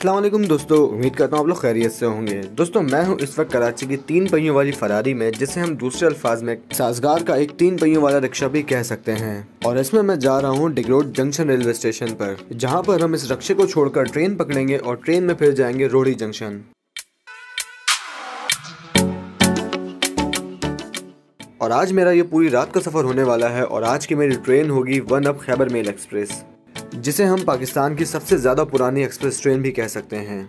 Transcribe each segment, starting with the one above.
अस्सलाम वालेकुम दोस्तों, उम्मीद करता हूँ आप लोग खैरियत से होंगे। दोस्तों मैं हूँ इस वक्त कराची की 3 पहियों वाली फरारी में, जिसे हम दूसरे अल्फाज में साजगार का एक 3 पहियों वाला रिक्शा भी कह सकते हैं। और इसमें मैं जा रहा हूँ डिगरोड जंक्शन रेलवे स्टेशन पर, जहाँ पर हम इस रिक्शे को छोड़कर ट्रेन पकड़ेंगे और ट्रेन में फिर जाएंगे रोडी जंक्शन। और आज मेरा ये पूरी रात का सफ़र होने वाला है और आज की मेरी ट्रेन होगी one up Khyber mail Express, जिसे हम पाकिस्तान की सबसे ज़्यादा पुरानी एक्सप्रेस ट्रेन भी कह सकते हैं।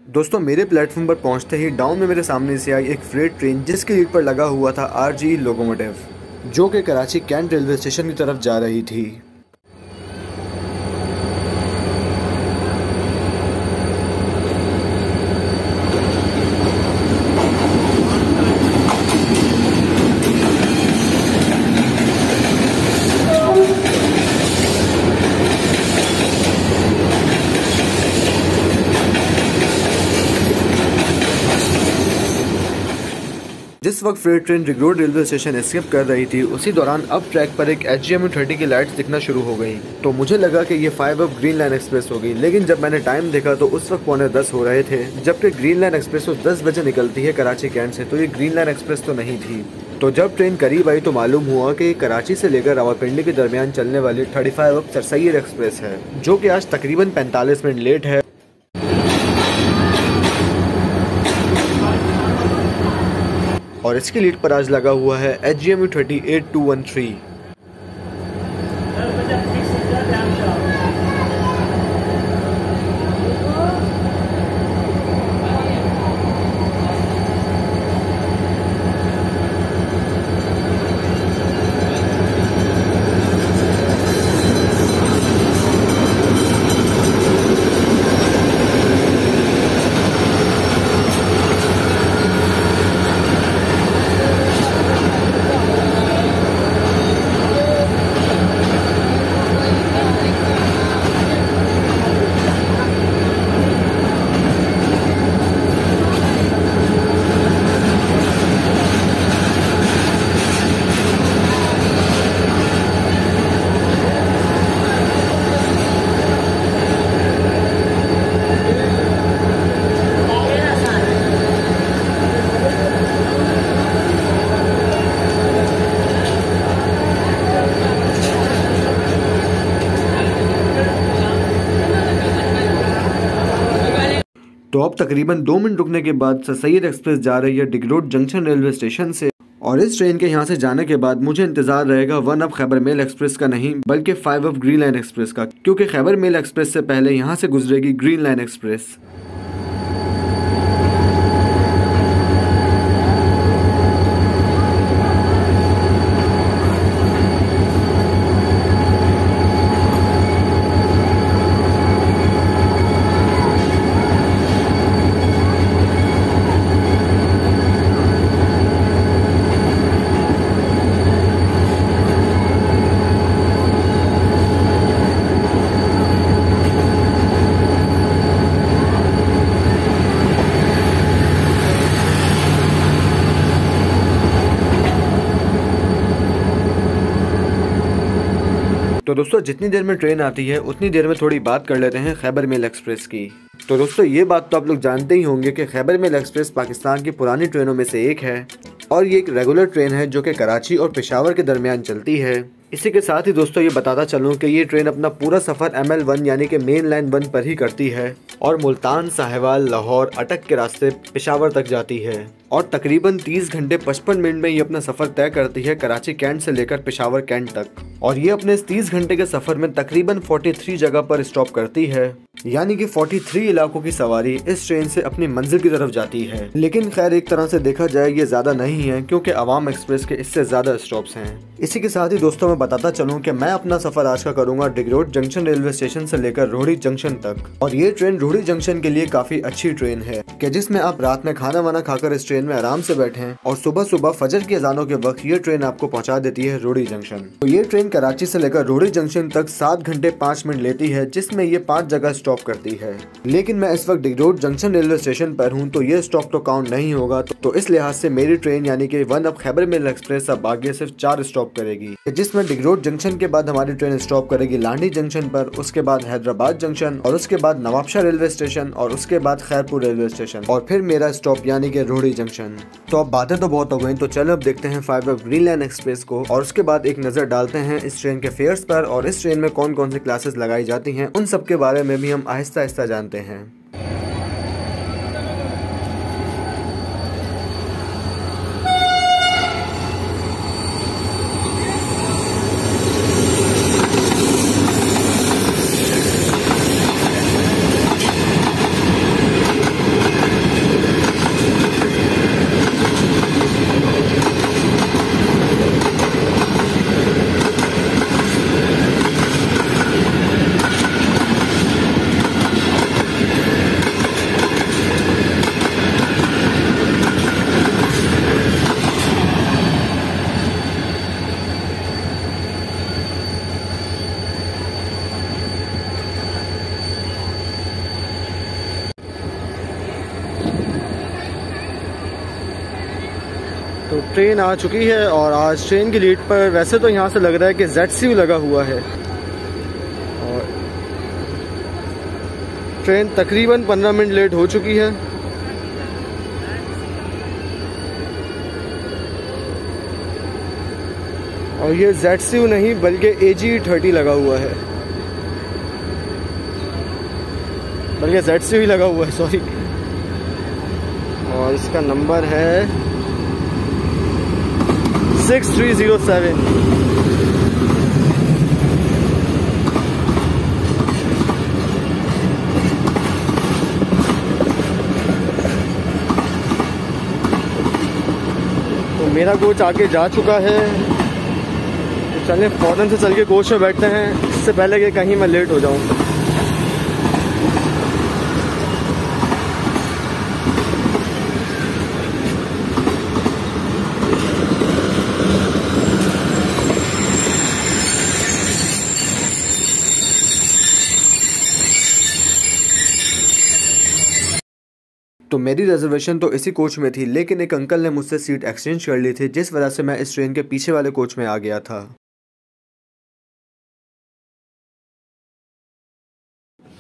दोस्तों मेरे प्लेटफॉर्म पर पहुंचते ही डाउन में मेरे सामने से आई एक फ्रेट ट्रेन, जिसके लीड पर लगा हुआ था आरजी लोकोमोटिव, जो कि कराची कैंट रेलवे स्टेशन की तरफ जा रही थी। जिस वक्त फ्रेट ट्रेन डिगरोड रेलवे स्टेशन एस्केप कर रही थी, उसी दौरान अब ट्रैक पर एक HGMU30 की लाइट्स दिखना शुरू हो गई। तो मुझे लगा कि ये 5 अप ग्रीन लाइन एक्सप्रेस होगी, लेकिन जब मैंने टाइम देखा तो उस वक्त 9:45 हो रहे थे, जबकि ग्रीन लाइन एक्सप्रेस तो 10 बजे निकलती है कराची कैंट से, तो ये ग्रीन लाइन एक्सप्रेस तो नहीं थी। तो जब ट्रेन करीब आई तो मालूम हुआ कि कराची से लेकर रावलपिंडी के दरमियान चलने वाली 35 अप सरसैयद एक्सप्रेस है, जो कि आज तकरीबन 45 मिनट लेट है। और इसकी लीड पर आज लगा हुआ है HGMU30 8213। तो अब तकरीबन 2 मिनट रुकने के बाद सरसैयद एक्सप्रेस जा रही है डिगरोड जंक्शन रेलवे स्टेशन से। और इस ट्रेन के यहाँ से जाने के बाद मुझे इंतजार रहेगा one up Khyber mail Express का नहीं, बल्कि 5 अप ग्रीन लाइन एक्सप्रेस का, क्योंकि खैबर मेल एक्सप्रेस से पहले यहाँ से गुजरेगी ग्रीन लाइन एक्सप्रेस। तो दोस्तों जितनी देर में ट्रेन आती है उतनी देर में थोड़ी बात कर लेते हैं खैबर मेल एक्सप्रेस की। तो दोस्तों ये बात तो आप लोग जानते ही होंगे कि खैबर मेल एक्सप्रेस पाकिस्तान की पुरानी ट्रेनों में से एक है और ये एक रेगुलर ट्रेन है जो कि कराची और पेशावर के दरमियान चलती है। इसी के साथ ही दोस्तों ये बताता चलूँ कि ये ट्रेन अपना पूरा सफ़र ML1 यानी कि मेन लाइन 1 पर ही करती है और मुल्तान, साहिवाल, लाहौर, अटक के रास्ते पेशावर तक जाती है और तकरीबन 30 घंटे 55 मिनट में ये अपना सफ़र तय करती है कराची कैंट से लेकर पेशावर कैंट तक। और ये अपने इस 30 घंटे के सफर में तकरीबन 43 जगह पर स्टॉप करती है, यानी कि 43 इलाकों की सवारी इस ट्रेन से अपनी मंजिल की तरफ जाती है। लेकिन खैर एक तरह से देखा जाए ये ज्यादा नहीं है, क्योंकि अवाम एक्सप्रेस के इससे ज्यादा स्टॉप्स हैं। इसी के साथ ही दोस्तों मैं बताता चलूं कि मैं अपना सफर आज का करूंगा डिगरोड जंक्शन रेलवे स्टेशन से लेकर रोहड़ी जंक्शन तक। और ये ट्रेन रोहड़ी जंक्शन के लिए काफी अच्छी ट्रेन है कि जिसमें आप रात में खाना वाना खाकर इस ट्रेन में आराम से बैठें और सुबह सुबह फजर की अजानों के वक्त ये ट्रेन आपको पहुंचा देती है रोहड़ी जंक्शन। तो ये ट्रेन कराची से लेकर रोहड़ी जंक्शन तक 7 घंटे 5 मिनट लेती है, जिसमें ये 5 जगह स्टॉप करती है। लेकिन मैं इस वक्त डिगरोड जंक्शन रेलवे स्टेशन पर हूँ, तो ये स्टॉप तो काउंट नहीं होगा। तो इस लिहाज से मेरी ट्रेन यानी कि one up Khyber mail Express अब आगे सिर्फ 4 स्टॉप करेगी, जिसमें डिगरोड जंक्शन के बाद हमारी ट्रेन स्टॉप करेगी लांडी जंक्शन पर, उसके बाद हैदराबाद जंक्शन और उसके बाद नवाबशाह रेलवे स्टेशन और उसके बाद खैरपुर रेलवे स्टेशन और फिर मेरा स्टॉप यानी कि रोहड़ी जंक्शन। तो अब बातें तो बहुत हो गई, तो चलो अब देखते हैं 5 अप ग्रीन लाइन एक्सप्रेस को और उसके बाद एक नजर डालते हैं इस ट्रेन के फेयर्स पर और इस ट्रेन में कौन कौन सी क्लासेस लगाई जाती हैं, उन सब के बारे में भी हम आहिस्ता आहिस्ता जानते हैं। तो ट्रेन आ चुकी है और आज ट्रेन की लीड पर वैसे तो यहाँ से लग रहा है कि ZCU लगा हुआ है और ट्रेन तकरीबन 15 मिनट लेट हो चुकी है। और ये ZCU नहीं बल्कि AG30 लगा हुआ है, बल्कि ZCU ही लगा हुआ है, सॉरी। और इसका नंबर है 6307। तो मेरा कोच आके जा चुका है, तो चलें फौरन से चल के कोच में बैठते हैं, इससे पहले कि कहीं मैं लेट हो जाऊं। तो मेरी रिजर्वेशन तो इसी कोच में थी, लेकिन एक अंकल ने मुझसे सीट एक्सचेंज कर ली थी, जिस वजह से मैं इस ट्रेन के पीछे वाले कोच में आ गया था।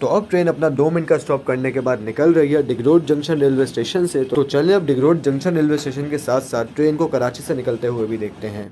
तो अब ट्रेन अपना 2 मिनट का स्टॉप करने के बाद निकल रही है डिगरोड जंक्शन रेलवे स्टेशन से। तो चलें अब डिगरोड जंक्शन रेलवे स्टेशन के साथ साथ ट्रेन को कराची से निकलते हुए भी देखते हैं।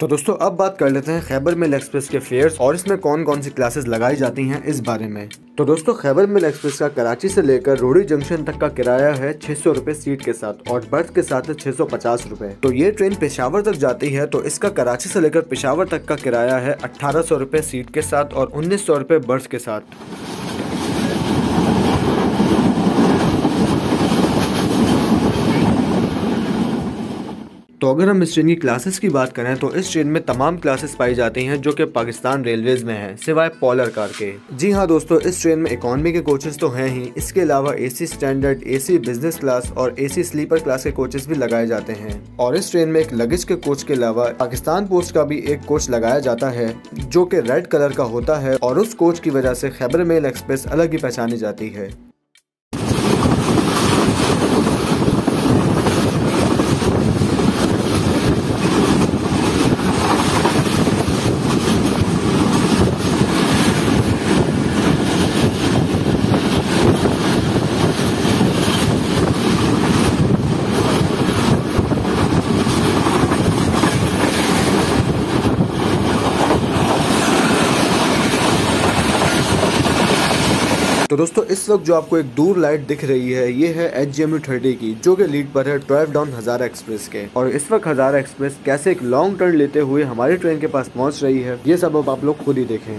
तो दोस्तों अब बात कर लेते हैं खैबर मेल एक्सप्रेस के फेयर्स और इसमें कौन कौन सी क्लासेस लगाई जाती हैं इस बारे में। तो दोस्तों खैबर मेल एक्सप्रेस का कराची से लेकर रोहड़ी जंक्शन तक का किराया है 600 रुपए सीट के साथ और बर्थ के साथ है 650 रुपए। तो ये ट्रेन पेशावर तक जाती है तो इसका कराची से लेकर पेशावर तक का किराया है 1800 रुपए सीट के साथ और 1900 रुपए बर्थ के साथ। तो अगर हम इस ट्रेन की क्लासेस की बात करें तो इस ट्रेन में तमाम क्लासेस पाई जाती हैं जो कि पाकिस्तान रेलवेज में हैं सिवाय पॉलर कार के। जी हाँ दोस्तों, इस ट्रेन में इकोनॉमी के कोचेस तो हैं ही, इसके अलावा AC standard, AC business class और एसी स्लीपर क्लास के कोचेस भी लगाए जाते हैं। और इस ट्रेन में एक लगेज के कोच के अलावा पाकिस्तान पोस्ट का भी एक कोच लगाया जाता है जो कि रेड कलर का होता है और उस कोच की वजह से खैबर मेल एक्सप्रेस अलग ही पहचानी जाती है। तो दोस्तों इस वक्त जो आपको एक दूर लाइट दिख रही है ये है HGMU 30 की, जो कि लीड पर है 12 डाउन हज़ारा एक्सप्रेस के। और इस वक्त हज़ारा एक्सप्रेस कैसे एक लॉन्ग टर्न लेते हुए हमारी ट्रेन के पास पहुंच रही है ये सब अब आप लोग खुद ही देखें।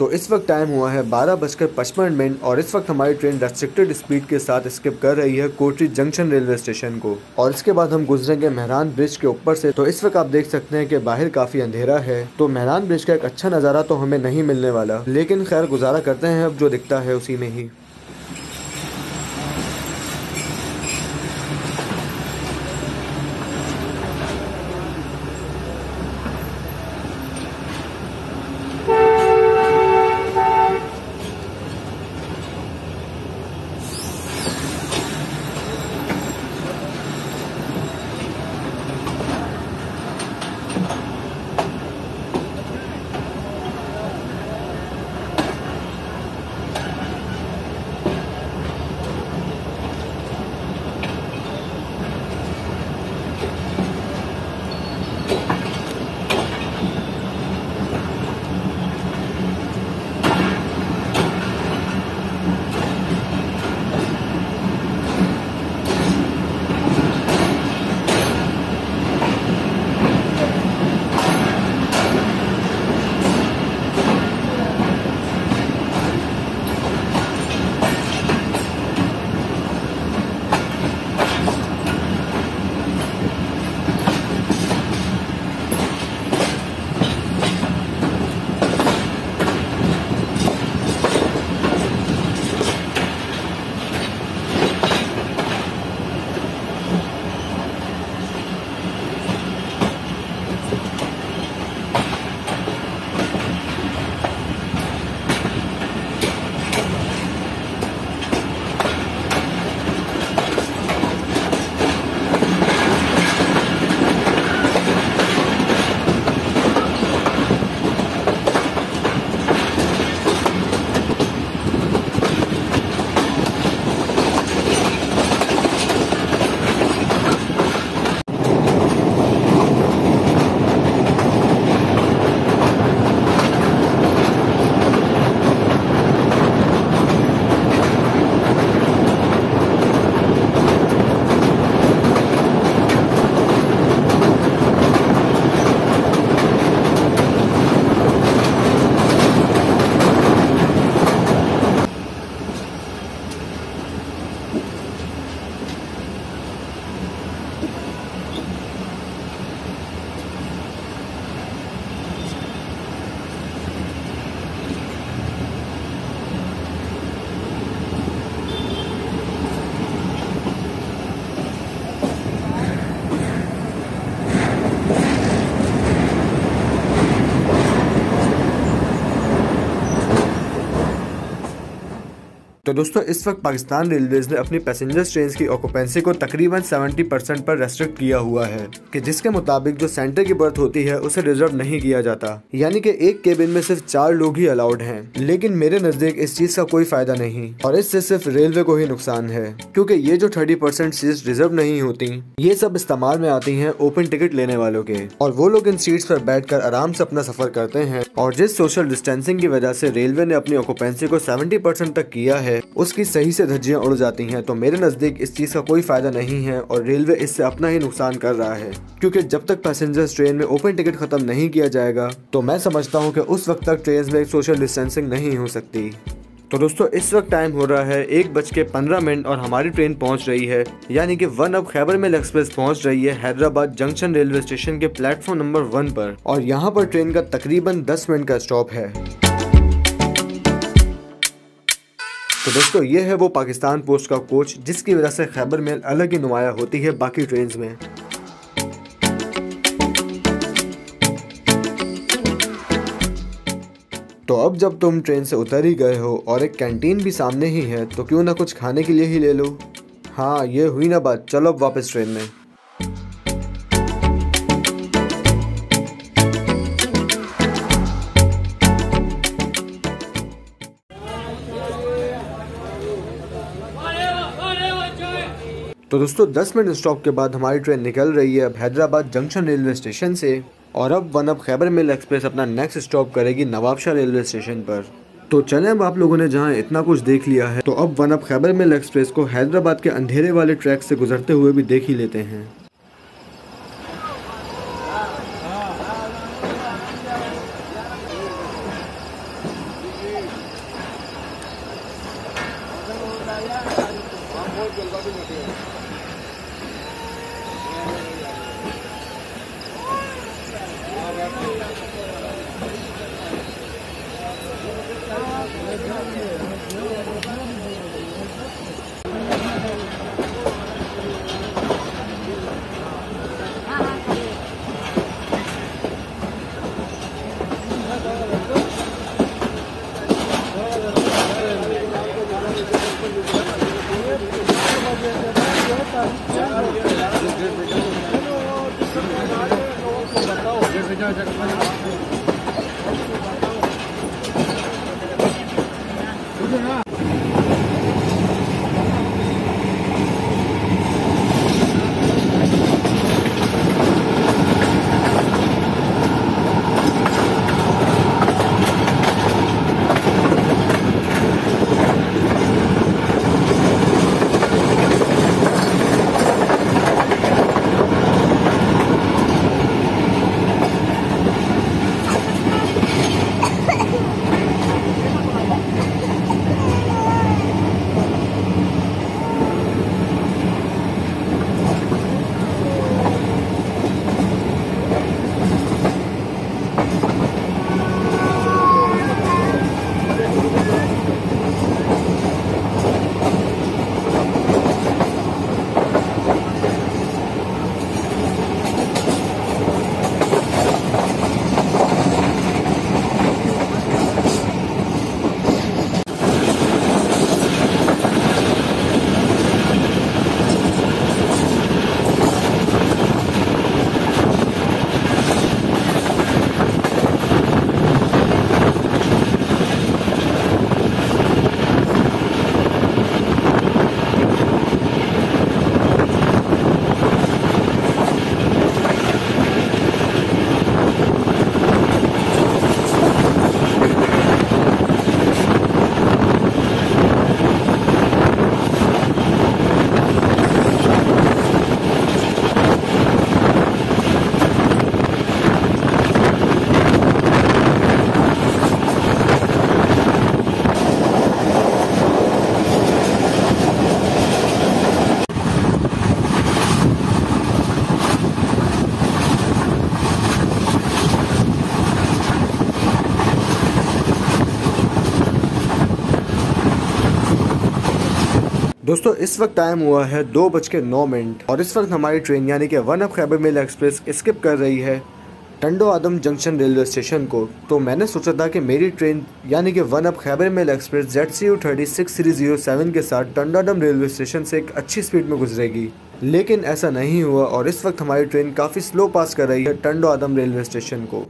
तो इस वक्त टाइम हुआ है 12:55 और इस वक्त हमारी ट्रेन रेस्ट्रिक्टेड स्पीड के साथ स्किप कर रही है कोटरी जंक्शन रेलवे स्टेशन को और इसके बाद हम गुजरेंगे मेहरान ब्रिज के ऊपर से। तो इस वक्त आप देख सकते हैं कि बाहर काफ़ी अंधेरा है, तो मेहरान ब्रिज का एक अच्छा नज़ारा तो हमें नहीं मिलने वाला, लेकिन खैर गुजारा करते हैं, अब जो दिखता है उसी में ही। तो दोस्तों इस वक्त पाकिस्तान रेलवेज ने अपनी पैसेंजर ट्रेन की ऑक्यूपेंसी को तकरीबन 70% पर रेस्ट्रिक्ट किया हुआ है कि जिसके मुताबिक जो सेंटर की बर्थ होती है उसे रिजर्व नहीं किया जाता, यानी कि एक केबिन में सिर्फ 4 लोग ही अलाउड हैं। लेकिन मेरे नजदीक इस चीज का कोई फायदा नहीं और इससे सिर्फ रेलवे को ही नुकसान है, क्योंकि ये जो 30% सीट्स रिजर्व नहीं होती ये सब इस्तेमाल में आती हैं ओपन टिकट लेने वालों के, और वो लोग इन सीट्स पर बैठकर आराम से अपना सफर करते हैं। और जिस सोशल डिस्टेंसिंग की वजह से रेलवे ने अपनी ऑक्यूपेंसी को 70% तक किया है उसकी सही से धज्जियां उड़ जाती हैं। तो मेरे नजदीक इस चीज का कोई फायदा नहीं है और रेलवे इससे अपना ही नुकसान कर रहा है, क्योंकि जब तक पैसेंजर्स ट्रेन में ओपन टिकट खत्म नहीं किया जाएगा तो मैं समझता हूं कि उस वक्त तक ट्रेन में सोशल डिस्टेंसिंग नहीं हो सकती। तो दोस्तों इस वक्त टाइम हो रहा है 1:15 और हमारी ट्रेन पहुंच रही है, यानी कि वन अब खैबर मेल एक्सप्रेस पहुंच रही है हैदराबाद जंक्शन रेलवे स्टेशन के प्लेटफॉर्म नंबर 1 पर, और यहाँ पर ट्रेन का तकरीबन 10 मिनट का स्टॉप है। तो दोस्तों ये है वो पाकिस्तान पोस्ट का कोच जिसकी वजह से खैबर मेल अलग ही नुमाया होती है बाकी ट्रेन्स में। तो अब जब तुम ट्रेन से उतर ही गए हो और एक कैंटीन भी सामने ही है तो क्यों ना कुछ खाने के लिए ही ले लो। हाँ ये हुई ना बात, चलो अब वापस ट्रेन में। तो दोस्तों 10 मिनट स्टॉप के बाद हमारी ट्रेन निकल रही है अब हैदराबाद जंक्शन रेलवे स्टेशन से, और अब वन अब खैबर मेल एक्सप्रेस अपना नेक्स्ट स्टॉप करेगी नवाबशाह रेलवे स्टेशन पर। तो चलें अब आप लोगों ने जहां इतना कुछ देख लिया है तो अब वन अब खैबर मेल एक्सप्रेस को हैदराबाद के अंधेरे वाले ट्रैक से गुजरते हुए भी देख ही लेते हैं। दोस्तों इस वक्त टाइम हुआ है 2:09 और इस वक्त हमारी ट्रेन यानी कि one up Khyber mail Express skip कर रही है Tando Adam junction railway station को, तो मैंने सोचा था कि मेरी ट्रेन यानी कि one up Khyber mail Express ZCU36 series 07 के साथ टंडो आदम रेलवे स्टेशन से एक अच्छी स्पीड में गुजरेगी, लेकिन ऐसा नहीं हुआ और इस वक्त हमारी ट्रेन काफ़ी स्लो पास कर रही है टंडो आदम रेलवे स्टेशन को।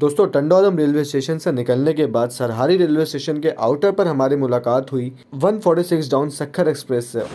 दोस्तों, टंडोलम रेलवे स्टेशन से निकलने के बाद सरहारी रेलवे स्टेशन के आउटर पर हमारी मुलाकात हुई 146 डाउन सक्खर एक्सप्रेस से।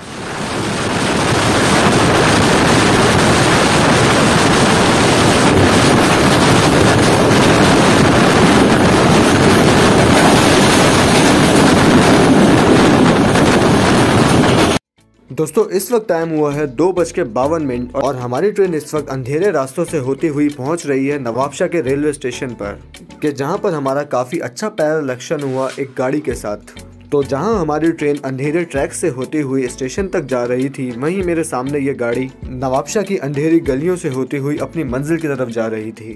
दोस्तों, इस वक्त टाइम हुआ है 2:52 और हमारी ट्रेन इस वक्त अंधेरे रास्तों से होती हुई पहुंच रही है नवाबशाह के रेलवे स्टेशन पर, कि जहां पर हमारा काफ़ी अच्छा पैरेलल एक्शन हुआ एक गाड़ी के साथ। तो जहां हमारी ट्रेन अंधेरे ट्रैक से होती हुई स्टेशन तक जा रही थी, वहीं मेरे सामने ये गाड़ी नवाबशाह की अंधेरी गलियों से होती हुई अपनी मंजिल की तरफ जा रही थी।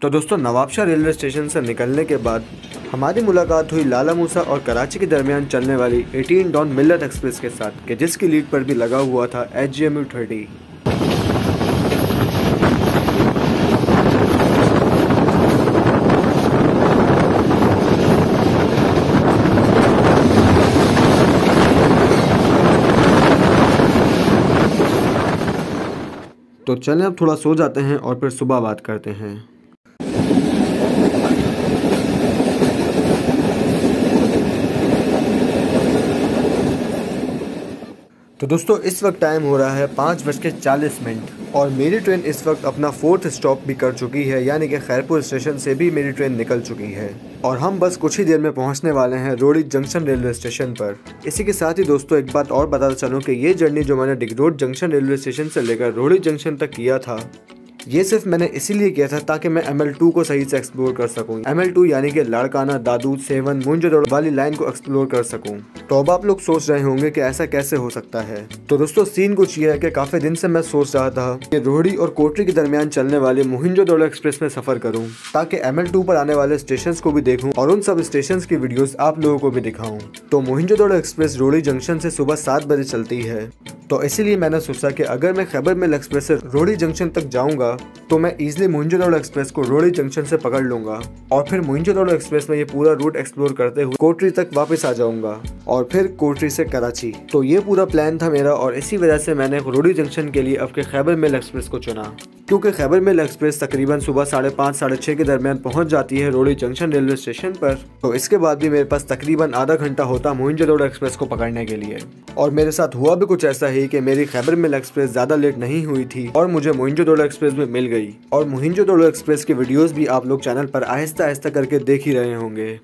तो दोस्तों, नवाबशाह रेलवे स्टेशन से निकलने के बाद हमारी मुलाकात हुई लाला मूसा और कराची के दरमियान चलने वाली 18 डॉन मिल्लत एक्सप्रेस के साथ, कि जिसकी लीड पर भी लगा हुआ था HGMU 30। तो चलें अब थोड़ा सो जाते हैं और फिर सुबह बात करते हैं। तो दोस्तों, इस वक्त टाइम हो रहा है 5:40 और मेरी ट्रेन इस वक्त अपना 4th स्टॉप भी कर चुकी है, यानी कि खैरपुर स्टेशन से भी मेरी ट्रेन निकल चुकी है और हम बस कुछ ही देर में पहुंचने वाले हैं रोड़ी जंक्शन रेलवे स्टेशन पर। इसी के साथ ही दोस्तों, एक बात और बताता चलूं कि ये जर्नी जो मैंने डिगरोड जंक्शन रेलवे स्टेशन से लेकर रोड़ी जंक्शन तक किया था, ये सिर्फ मैंने इसीलिए किया था ताकि मैं ML2 को सही से एक्सप्लोर कर सकूं। ML2 यानी कि लाड़काना, दादूद, सेवन, मुंजोदड़ वाली लाइन को एक्सप्लोर कर सकूं। तो अब आप लोग सोच रहे होंगे कि ऐसा कैसे हो सकता है। तो दोस्तों, सीन कुछ ये है कि काफी दिन से मैं सोच रहा था कि रोहड़ी और कोटरी के दरमियान चलने वाले मोहिंजोदड़ो एक्सप्रेस में सफर करूँ ताकि ML2 पर आने वाले स्टेशन को भी देखूँ और उन सब स्टेशन की वीडियोस आप लोगों को भी दिखाऊं। तो मोहिंजोदड़ो एक्सप्रेस रोहड़ी जंक्शन से सुबह 7 बजे चलती है, तो इसीलिए मैंने सोचा कि अगर मैं खैबर मिल एक्सप्रेस से रोहड़ी जंक्शन तक जाऊंगा तो मैं इजीली मोहिंजोदड़ो एक्सप्रेस को रोहड़ी जंक्शन से पकड़ लूंगा और फिर मोहिंजोदड़ो एक्सप्रेस में ये पूरा रूट एक्सप्लोर करते हुए कोटरी तक वापस आ जाऊंगा और फिर कोटरी से कराची। तो ये पूरा प्लान था मेरा और इसी वजह से मैंने रोहड़ी जंक्शन के लिए अब के खैबर मिल एक्सप्रेस को चुना, क्योंकि खैबर मिल एक्सप्रेस तकरीबन सुबह 5:30 साढ़े 6 के दरमियान पहुंच जाती है रोहड़ी जंक्शन रेलवे स्टेशन पर। तो इसके बाद भी मेरे पास तकरीबन आधा घंटा होता मोहिंजोदड़ो एक्सप्रेस को पकड़ने के लिए। और मेरे साथ हुआ भी कुछ ऐसा ही कि मेरी खैबर मिल एक्सप्रेस ज्यादा लेट नहीं हुई थी और मुझे मोहिंजोदड़ो एक्सप्रेस में मिल गई। और मोहिंजोदड़ो एक्सप्रेस की वीडियोस भी आप लोग चैनल पर आहिस्ता आहिस्ता करके देख ही रहे होंगे।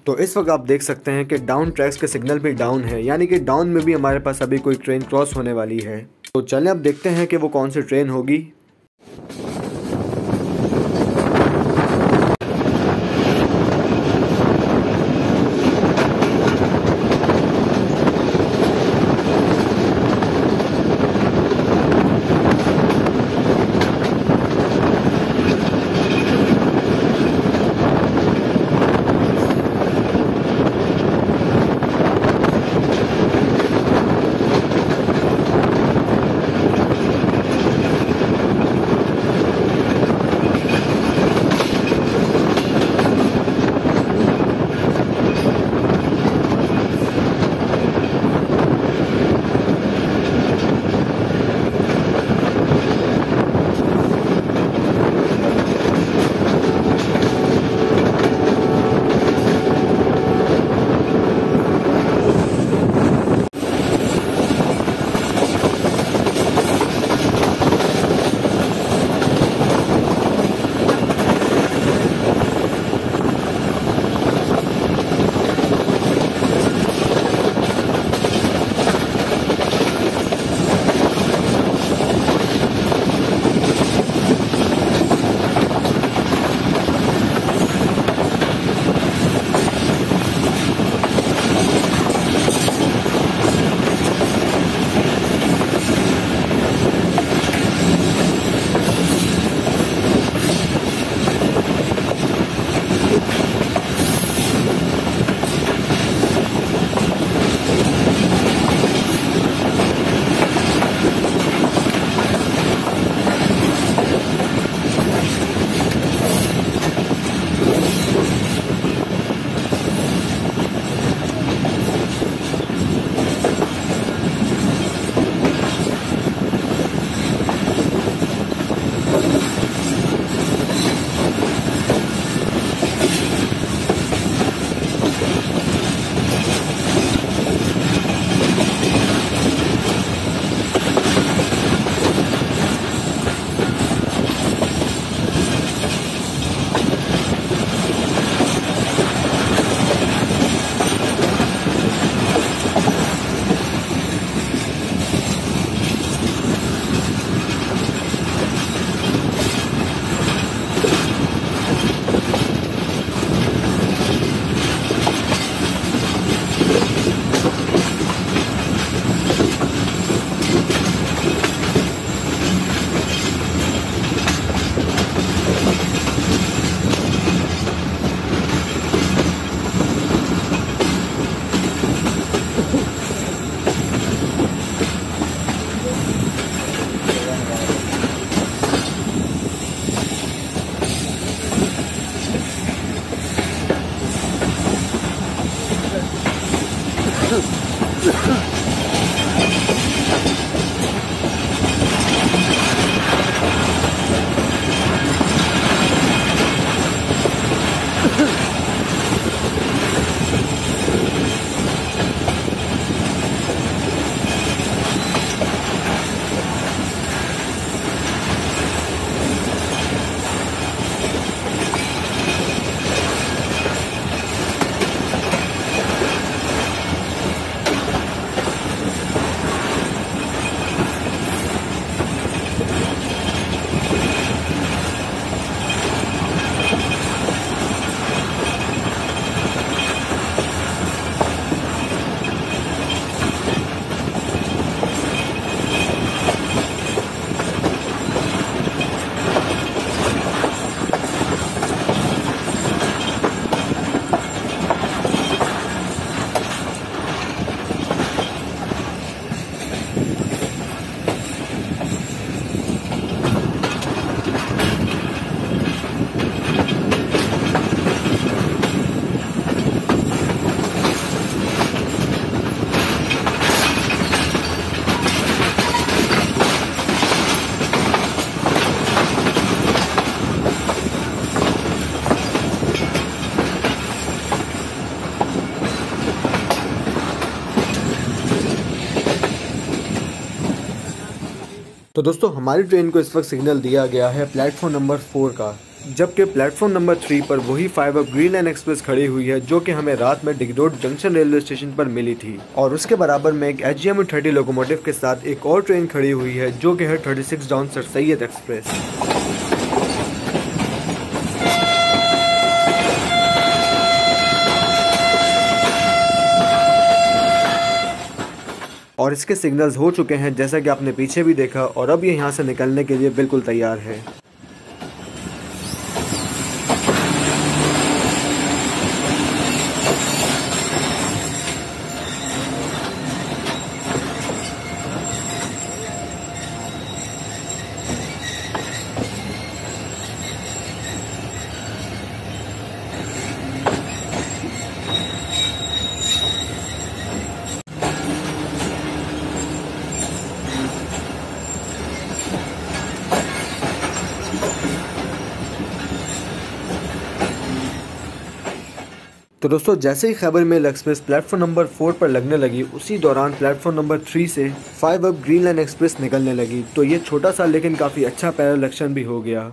तो इस वक्त आप देख सकते हैं कि डाउन ट्रैक्स के सिग्नल भी डाउन है, यानी कि डाउन में भी हमारे पास अभी कोई ट्रेन क्रॉस होने वाली है। तो चलें अब देखते हैं कि वो कौन सी ट्रेन होगी। तो दोस्तों हमारी ट्रेन को इस वक्त सिग्नल दिया गया है प्लेटफॉर्म नंबर 4 का, जबकि प्लेटफॉर्म नंबर 3 पर वही 5 अप ग्रीन लाइन एक्सप्रेस खड़ी हुई है जो कि हमें रात में डिगरोड जंक्शन रेलवे स्टेशन पर मिली थी। और उसके बराबर में एक HGMU 30 लोकोमोटिव के साथ एक और ट्रेन खड़ी हुई है जो कि है 36 डाउन सर सैयद एक्सप्रेस। और इसके सिग्नल्स हो चुके हैं जैसा कि आपने पीछे भी देखा, और अब ये यहाँ से निकलने के लिए बिल्कुल तैयार है। तो दोस्तों जैसे ही Khyber mail express platform number 4 पर लगने लगी, उसी दौरान प्लेटफॉर्म नंबर 3 से 5 अप ग्रीन लाइन एक्सप्रेस निकलने लगी। तो ये छोटा सा लेकिन काफ़ी अच्छा पैरेलल एक्शन भी हो गया।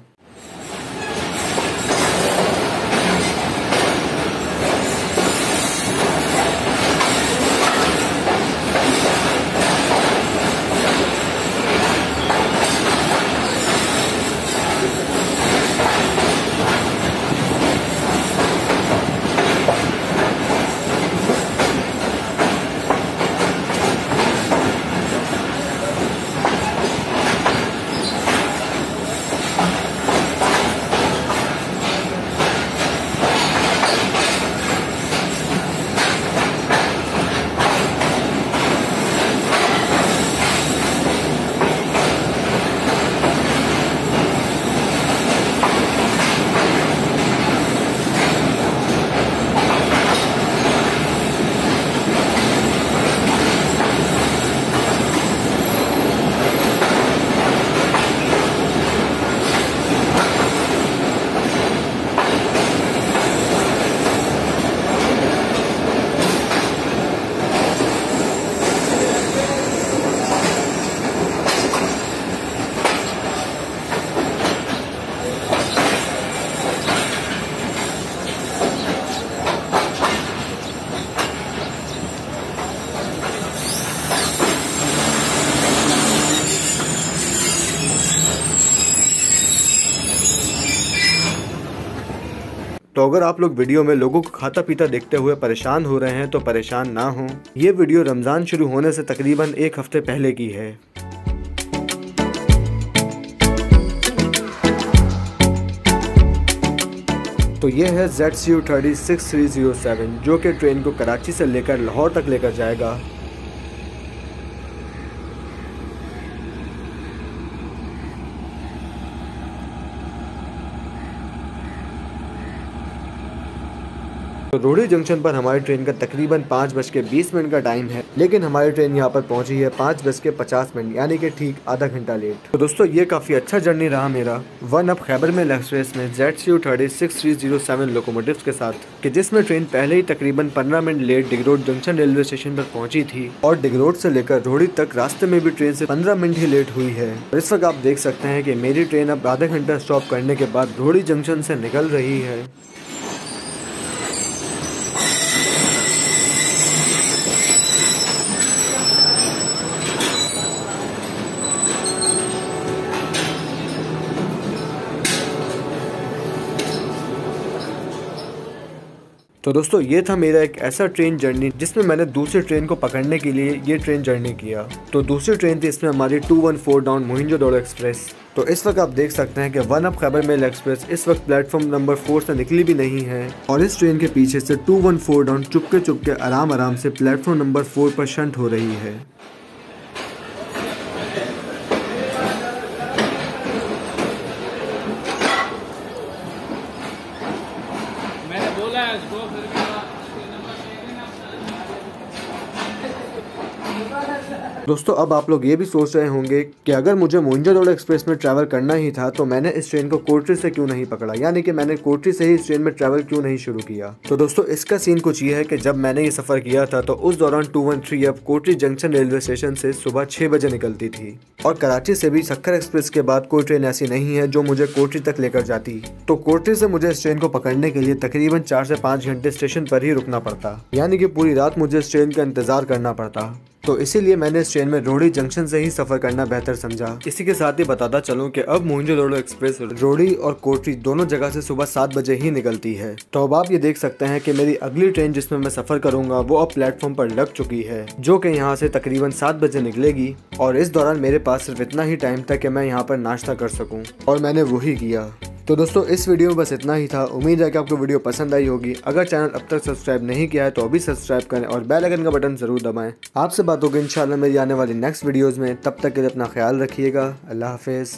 तो अगर आप लोग वीडियो में लोगों को खाता पीता देखते हुए परेशान हो रहे हैं तो परेशान ना हो, ये वीडियो रमज़ान शुरू होने से तकरीबन 1 हफ्ते पहले की है। तो ये है ZCU 36-307 जो कि ट्रेन को कराची से लेकर लाहौर तक लेकर जाएगा। तो रोहड़ी जंक्शन पर हमारी ट्रेन का तकरीबन 5:20 का टाइम है, लेकिन हमारी ट्रेन यहाँ पर पहुंची है 5:50, यानी कि ठीक आधा घंटा लेट। तो दोस्तों ये काफ़ी अच्छा जर्नी रहा मेरा one up Khyber mail Express में ZCU-306307 लोकोमोटिव्स के साथ, कि जिसमें ट्रेन पहले ही तकरीबन 15 मिनट लेट डिगरोड जंक्शन रेलवे स्टेशन पर पहुंची थी और डिगरोड से लेकर रोहड़ी तक रास्ते में भी ट्रेन से 15 मिनट ही लेट हुई है। और इस वक्त आप देख सकते हैं कि मेरी ट्रेन अब आधा घंटा स्टॉप करने के बाद रोहड़ी जंक्शन से निकल रही है। तो दोस्तों ये था मेरा एक ऐसा ट्रेन जर्नी जिसमें मैंने दूसरी ट्रेन को पकड़ने के लिए ये ट्रेन जर्नी किया। तो दूसरी ट्रेन थी इसमें हमारी 214 डाउन मोहिंजोदड़ो एक्सप्रेस। तो इस वक्त आप देख सकते हैं कि one up Khyber mail Express इस वक्त प्लेटफॉर्म नंबर 4 से निकली भी नहीं है और इस ट्रेन के पीछे से 214 डाउन चुपके आराम से प्लेटफॉर्म नंबर 4 पर शंट हो रही है। दोस्तों अब आप लोग ये भी सोच रहे होंगे कि अगर मुझे मोहिंजोदड़ो एक्सप्रेस में ट्रैवल करना ही था तो मैंने इस ट्रेन को कोटरी से क्यों नहीं पकड़ा, यानी कि मैंने कोटरी से ही इस ट्रेन में ट्रैवल क्यों नहीं शुरू किया। तो दोस्तों इसका सीन कुछ ये है कि जब मैंने ये सफर किया था तो उस दौरान 213 अब कोटरी जंक्शन रेलवे स्टेशन से सुबह 6 बजे निकलती थी और कराची से भी सक्खर एक्सप्रेस के बाद कोई ट्रेन ऐसी नहीं है जो मुझे कोटरी तक लेकर जाती। तो कोटरी से मुझे इस ट्रेन को पकड़ने के लिए तकरीबन 4 से 5 घंटे स्टेशन पर ही रुकना पड़ता, यानी कि पूरी रात मुझे इस ट्रेन का इंतजार करना पड़ता। तो इसीलिए मैंने इस ट्रेन में रोहड़ी जंक्शन से ही सफर करना बेहतर समझा। इसी के साथ ही बताता चलूं कि अब मोहिंजोदड़ो एक्सप्रेस रोहड़ी और कोटरी दोनों जगह से सुबह 7 बजे ही निकलती है। तो अब आप ये देख सकते हैं कि मेरी अगली ट्रेन जिसमें मैं सफर करूंगा वो अब प्लेटफॉर्म पर लग चुकी है, जो कि यहाँ से तकरीबन 7 बजे निकलेगी और इस दौरान मेरे पास सिर्फ इतना ही टाइम था कि मैं यहाँ पर नाश्ता कर सकूँ और मैंने वही किया। तो दोस्तों इस वीडियो में बस इतना ही था। उम्मीद है कि आपको वीडियो पसंद आई होगी। अगर चैनल अब तक सब्सक्राइब नहीं किया है तो अभी सब्सक्राइब करें और बेल आइकन का बटन जरूर दबाएं। आपसे बात होगी इंशाल्लाह मेरी आने वाली नेक्स्ट वीडियोस में। तब तक के लिए अपना ख्याल रखिएगा। अल्लाह हाफिज़।